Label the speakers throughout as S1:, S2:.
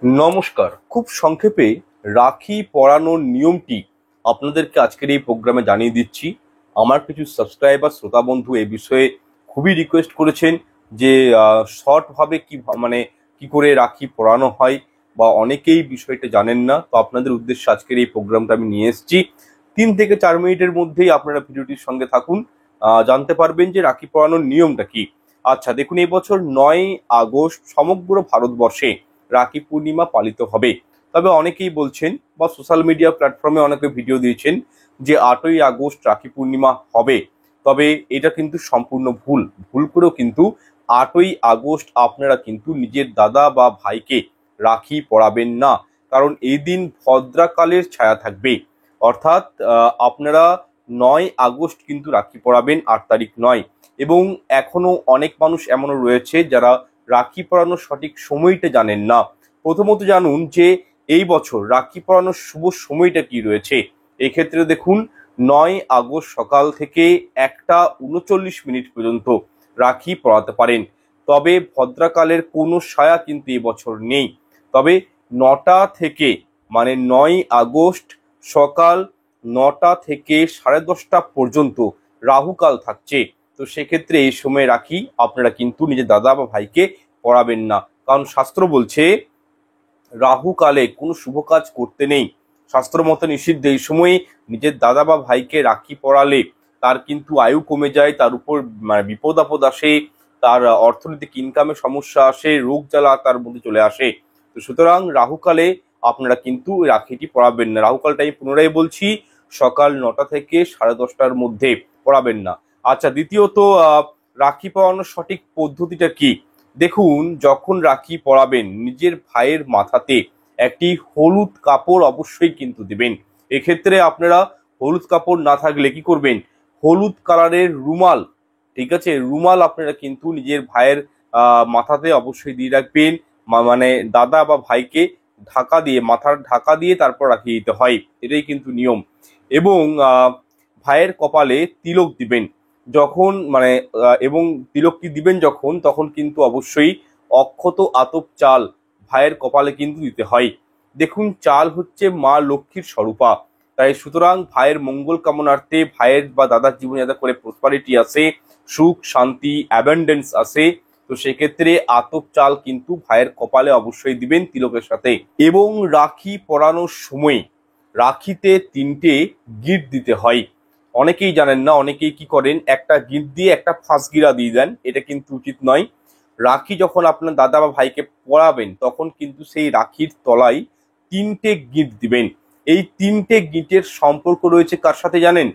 S1: নমস্কার। খুব সংক্ষেপে রাখি পরানোর নিয়মটি আপনাদেরকে আজকের এই প্রোগ্রামে জানিয়ে দিচ্ছি। আমার কিছু সাবস্ক্রাইবার শ্রোতা বন্ধু এই বিষয়ে খুবই রিকোয়েস্ট করেছেন যে শর্টভাবে কি করে রাখি পরানো হয়, বা অনেকেই বিষয়টা জানেন না। তো আপনাদের উদ্দেশ্যে আজকের এই প্রোগ্রামটা আমি নিয়ে এসেছি। 3 থেকে 4 মিনিটের মধ্যেই আপনারা ভিডিওটির সঙ্গে থাকুন, জানতে পারবেন যে রাখি পরানোর নিয়মটা কি। আচ্ছা দেখুন, এই বছর 9ই আগস্ট সমগ্র ভারতবর্ষে রাখি পূর্ণিমা পালিত হবে। তবে অনেকেই বলছেন বা সোশ্যাল মিডিয়া প্ল্যাটফর্মে অনেকে ভিডিও দিয়েছেন যে 8ই আগস্ট রাখি পূর্ণিমা হবে। তবে এটা কিন্তু সম্পূর্ণ ভুল। ভুল করেও কিন্তু 8ই আগস্ট আপনারা কিন্তু নিজের দাদা বা ভাইকে রাখি পরাবেন না, কারণ এই দিন ভদ্রাকালের ছায়া থাকবে। অর্থাৎ আপনারা 9ই আগস্ট কিন্তু রাখি পরাবেন, 8 তারিখ নয়। এবং এখনো অনেক মানুষ এমনও রয়েছে যারা রাখি পরানোর সঠিক সময়টা জানেন না। প্রথমত জানুন যে এই বছর রাখি পরানোর শুভ সময়টা কি রয়েছে। এক্ষেত্রে দেখুন, 9ই আগস্ট সকাল থেকে 1টা 39 মিনিট পর্যন্ত রাখি পরাতে পারেন। তবে ভদ্রাকালের কোনো সায়া কিন্তু এবছর নেই। তবে 9টা থেকে, মানে 9ই আগস্ট সকাল 9টা থেকে 10:30 পর্যন্ত রাহুকাল থাকছে। তো সেক্ষেত্রে এই সময় রাখি আপনারা কিন্তু নিজের দাদা বা ভাইকে পরাবেন না, কারণ শাস্ত্র বলছে রাহুকালে কোনো শুভ কাজ করতে নেই। শাস্ত্র মতে নিষিদ্ধ। এই সময়ে নিজের দাদা বা ভাইকে রাখি পরালে তার কিন্তু আয়ু কমে যায়, তার উপর বিপদ আপদ আসে, তার অর্থনৈতিক ইনকামে সমস্যা আসে, রোগ জ্বালা তার মধ্যে চলে আসে। তো সুতরাং রাহুকালে আপনারা কিন্তু রাখিটি পরাবেন না। রাহুকালটা আমি পুনরায় বলছি, সকাল 9টা থেকে 10:30টার মধ্যে পরাবেন না। আচ্ছা, দ্বিতীয়ত রাখি পরানোর সঠিক পদ্ধতিটা কি। দেখুন, যখন রাখি পরাবেন নিজের ভাইয়ের মাথাতে একটি হলুদ কাপড় অবশ্যই কিন্তু দিবেন। এক্ষেত্রে আপনারা হলুদ কাপড় না থাকলে কি করবেন, হলুদ কালারের রুমাল, ঠিক আছে, রুমাল আপনারা কিন্তু নিজের ভাইয়ের মাথাতে অবশ্যই দিয়ে রাখবেন। মানে দাদা বা ভাইকে ঢাকা দিয়ে, মাথার ঢাকা দিয়ে তারপর রাখি দিতে হয়, এটাই কিন্তু নিয়ম। এবং ভাইয়ের কপালে তিলক দিবেন যখন, এবং তিলকটি দিবেন যখন, তখন কিন্তু অবশ্যই অক্ষত আতপ চাল ভাইয়ের কপালে কিন্তু দিতে হয়। দেখুন, চাল হচ্ছে মা লক্ষ্মীর স্বরূপা, তাই সুতরাং ভাইয়ের মঙ্গল কামনার্থে, ভাইয়ের বা দাদার জীবনে যাতে করে প্রসপারিটি আসে, সুখ শান্তি অ্যাবেন্ডেন্স আসে, তো সেক্ষেত্রে আতপ চাল কিন্তু ভাইয়ের কপালে অবশ্যই দিবেন তিলকের সাথে। এবং রাখি পরানোর সময় রাখিতে 3টে গিঁট দিতে হয়। অনেকেই জানেন না, অনেকেই কি করেন, একটা গিঁট দিয়ে একটা ফাঁসগিরা দিয়ে দেন। এটা কিন্তু উচিত নয়। রাখি যখন আপনার দাদা বা ভাইকে পরাবেন তখন কিন্তু সেই রাখির তলায় 3টে গিঁট দিবেন। এই 3টে গিঁটের সম্পর্ক রয়েছে কার সাথে জানেন?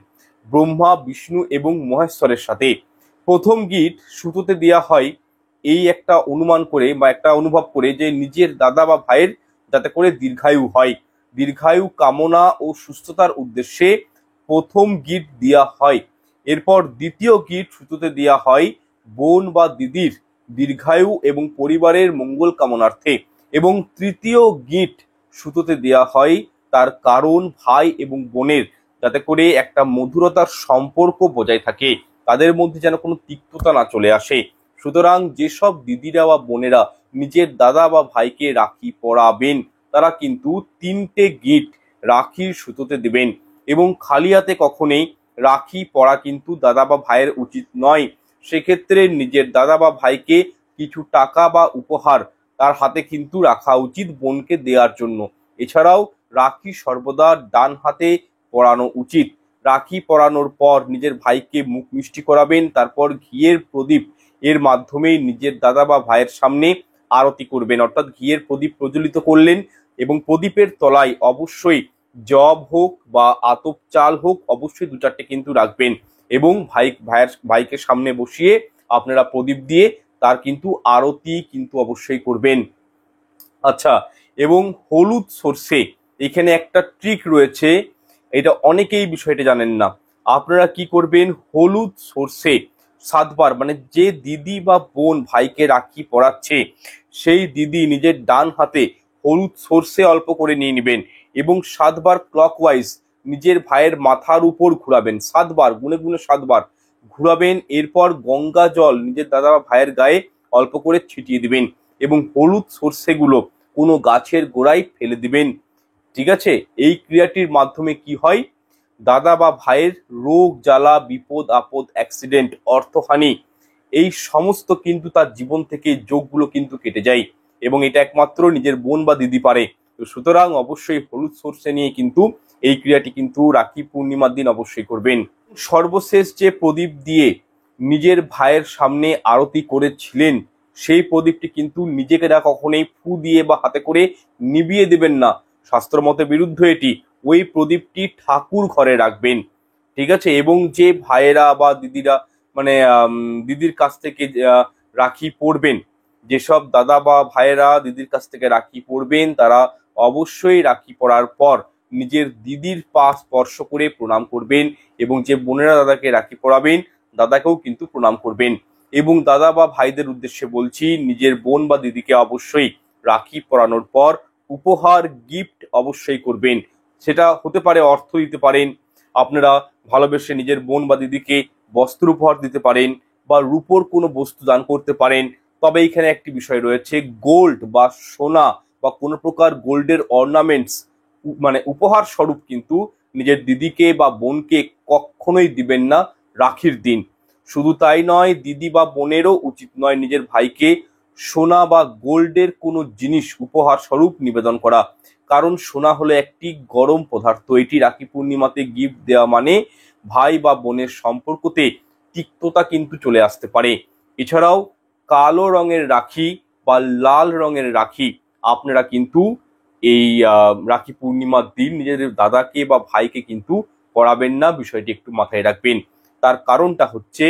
S1: ব্রহ্মা, বিষ্ণু এবং মহেশ্বরের সাথে। প্রথম গিঁট সুতোতে দেওয়া হয় এই একটা অনুমান করে বা একটা অনুভব করে যে নিজের দাদা বা ভাইয়ের যাতে করে দীর্ঘায়ু হয়, দীর্ঘায়ু কামনা ও সুস্থতার উদ্দেশ্যে প্রথম গিঁট দেওয়া হয়। এরপর দ্বিতীয় গিঁট সুতোতে দেওয়া হয় বোন বা দিদির দীর্ঘায়ু এবং পরিবারের মঙ্গল কামনার্থে। এবং তৃতীয় গিঁট সুতোতে দেওয়া হয় তার কারণ ভাই এবং বোনের যাতে করে একটা মধুরতার সম্পর্ক বজায় থাকে, তাদের মধ্যে যেন কোনো তিক্ততা না চলে আসে। সুতরাং যেসব দিদিরা বা বোনেরা নিজের দাদা বা ভাইকে রাখি পরাবেন তারা কিন্তু 3টে গিঁট রাখির সুতোতে দেবেন। এবং খালি হাতে কখনোই রাখি পরা কিন্তু দাদা বা ভাইয়ের উচিত নয়। সেক্ষেত্রে নিজের দাদা বা ভাইকে কিছু টাকা বা উপহার তার হাতে কিন্তু রাখা উচিত বোনকে দেওয়ার জন্য। এছাড়াও রাখি সর্বদা ডান হাতে পরানো উচিত। রাখি পরানোর পর নিজের ভাইকে মুখ মিষ্টি করাবেন, তারপর ঘিয়ের প্রদীপ এর মাধ্যমে নিজের দাদা বা ভাইয়ের সামনে আরতি করবেন, অর্থাৎ ঘিয়ের প্রদীপ প্রজ্বলিত করলেন। এবং প্রদীপের তলায় অবশ্যই জব হোক বা আতপ চাল হোক অবশ্যই 2-4টে কিন্তু রাখবেন। এবং ভাইকে সামনে বসিয়ে আপনারা প্রদীপ দিয়ে তার কিন্তু আরতি কিন্তু অবশ্যই করবেন। আচ্ছা, এবং হলুদ সর্ষে, এখানে একটা ট্রিক রয়েছে, এটা অনেকেই বিষয়টা জানেন না। আপনারা কি করবেন, হলুদ সর্ষে 7বার, মানে যে দিদি বা বোন ভাইকে রাখি পরাচ্ছে সেই দিদি নিজের ডান হাতে হলুদ সর্ষে অল্প করে নিয়ে নেবেন এবং 7বার ক্লকওয়াইজ নিজের ভাইয়ের মাথার উপর ঘুরাবেন। 7বার, গুনে গুনে 7বার ঘুরাবেন। এরপর গঙ্গা জল নিজের দাদা বা ভাইয়ের গায়ে অল্প করে ছিটিয়ে দিবেন এবং হলুদ সর্ষেগুলো কোনো গাছের গোড়ায় ফেলে দিবেন। ঠিক আছে, এই ক্রিয়াটির মাধ্যমে কি হয়, দাদা বা ভাইয়ের রোগ জ্বালা বিপদ আপদ অ্যাক্সিডেন্ট অর্থহানি এই সমস্ত কিন্তু তার জীবন থেকে যোগগুলো কিন্তু কেটে যায়, এবং এটা একমাত্র নিজের বোন বা দিদি পারে। তো সুতরাং অবশ্যই হলুদ সর্ষে নিয়ে কিন্তু এই ক্রিয়াটি কিন্তু রাখি পূর্ণিমার দিন অবশ্যই করবেন। সর্বশেষ যে প্রদীপ দিয়ে নিজের ভাইয়ের সামনে আরতি করেছিলেন, সেই প্রদীপটি কিন্তু নিজেকে কখনোই ফু দিয়ে বা হাতে করে নিভিয়ে দেবেন না, শাস্ত্র মতে বিরুদ্ধ এটি। ওই প্রদীপটি ঠাকুর ঘরে রাখবেন। ঠিক আছে, এবং যে ভাইয়েরা বা দিদিরা মানে দিদির কাছ থেকে রাখি পড়বেন, যেসব দাদা বা ভাইয়েরা দিদির কাছ থেকে রাখি পড়বেন, তারা অবশ্যই রাখি পড়ার পর নিজের দিদির পা স্পর্শ করে প্রণাম করবেন, এবং যে বোনেরা দাদাকে রাখি পড়াবেন দাদাকেও কিন্তু প্রণাম করবেন। এবং দাদা বা ভাইদের উদ্দেশ্যে বলছি, নিজের বোন বা দিদিকে অবশ্যই রাখি পরানোর পর উপহার গিফট অবশ্যই করবেন। সেটা হতে পারে অর্থ দিতে পারেন, আপনারা ভালোবেসে নিজের বোন বা দিদিকে বস্ত্র উপহার দিতে পারেন, বা রূপোর কোনো বস্তু দান করতে পারেন। তবে এখানে একটি বিষয় রয়েছে, গোল্ড বা সোনা বা কোনো প্রকার গোল্ডের অর্নামেন্টস মানে উপহার স্বরূপ কিন্তু নিজের দিদিকে বা বোনকে কখনোই দিবেন না রাখির দিন। শুধু তাই নয়, দিদি বা বোনেরও উচিত নয় নিজের ভাইকে সোনা বা গোল্ডের কোনো জিনিস উপহার স্বরূপ নিবেদন করা, কারণ সোনা হলো একটি গরম পদার্থ। এটি রাখি পূর্ণিমাতে গিফট দেওয়া মানে ভাই বা বোনের সম্পর্কতে তিক্ততা কিন্তু চলে আসতে পারে। এছাড়াও কালো রঙের রাখি বা লাল রঙের রাখি আপনারা কিন্তু এই রাখি পূর্ণিমার দিন নিজেদের দাদাকে বা ভাইকে কিন্তু পরাবেন না, বিষয়টি একটু মাথায় রাখবেন। তার কারণটা হচ্ছে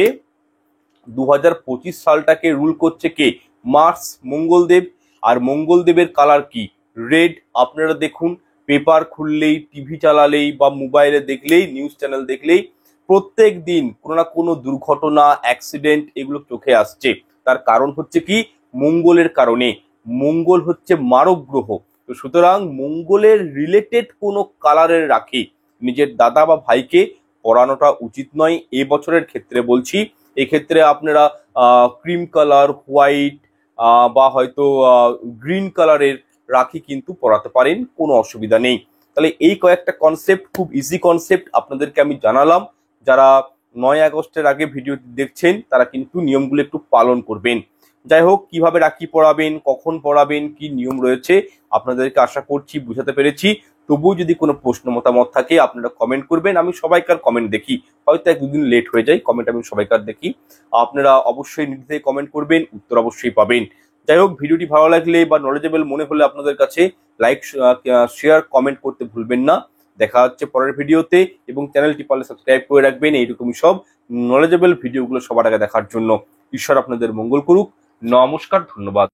S1: 2025 সালটাকে রুল করছে কে? মার্স, মঙ্গলদেব। আর মঙ্গলদেবের কালার কি? রেড। আপনারা দেখুন, পেপার খুললেই, টিভি চালালেই বা মোবাইলে দেখলেই, নিউজ চ্যানেল দেখলেই প্রত্যেক দিন কোনো না কোনো দুর্ঘটনা, অ্যাক্সিডেন্ট এগুলো চোখে আসছে। তার কারণ হচ্ছে কি? মঙ্গলের কারণে। মঙ্গল হচ্ছে মারক গ্রহ। তো সুতরাং মঙ্গলের রিলেটেড কোনো কালারের রাখি নিজের দাদা বা ভাইকে পরানোটা উচিত নয় এবছরের ক্ষেত্রে বলছি। এক্ষেত্রে আপনারা ক্রিম কালার, হোয়াইট বা হয়তো গ্রিন কালারের রাখি কিন্তু পরাতে পারেন, কোনো অসুবিধা নেই। তাহলে এই কয়েকটা কনসেপ্ট, খুব ইজি কনসেপ্ট আপনাদেরকে আমি জানালাম। যারা 9 আগস্টের আগে ভিডিও দেখছেন তারা কিন্তু নিয়মগুলো একটু পালন করবেন। যাই হোক, কিভাবে রাখি পরাবেন, কখন পরাবেন, কি নিয়ম রয়েছে আপনাদেরকে আশা করছি বুঝাতে পেরেছি। তবুও যদি কোনো প্রশ্ন মতামত থাকে আপনারা কমেন্ট করবেন, আমি সবাইকার কমেন্ট দেখি, হয়তো 1-2 দিন লেট হয়ে যায়, কমেন্ট আমি সবাইকার দেখি। আপনারা অবশ্যই নির্দ্বিধায় কমেন্ট করবেন, উত্তর অবশ্যই পাবেন। যাই হোক, ভিডিওটি ভালো লাগলে বা নলেজেবল মনে হলে আপনাদের কাছে লাইক, শেয়ার, কমেন্ট করতে ভুলবেন না। দেখা হচ্ছে পরের ভিডিওতে, এবং চ্যানেলটি পারলে সাবস্ক্রাইব করে রাখবেন এইরকমই সব নলেজেবল ভিডিওগুলো সবার আগে দেখার জন্য। ঈশ্বর আপনাদের মঙ্গল করুক। নমস্কার, ধন্যবাদ।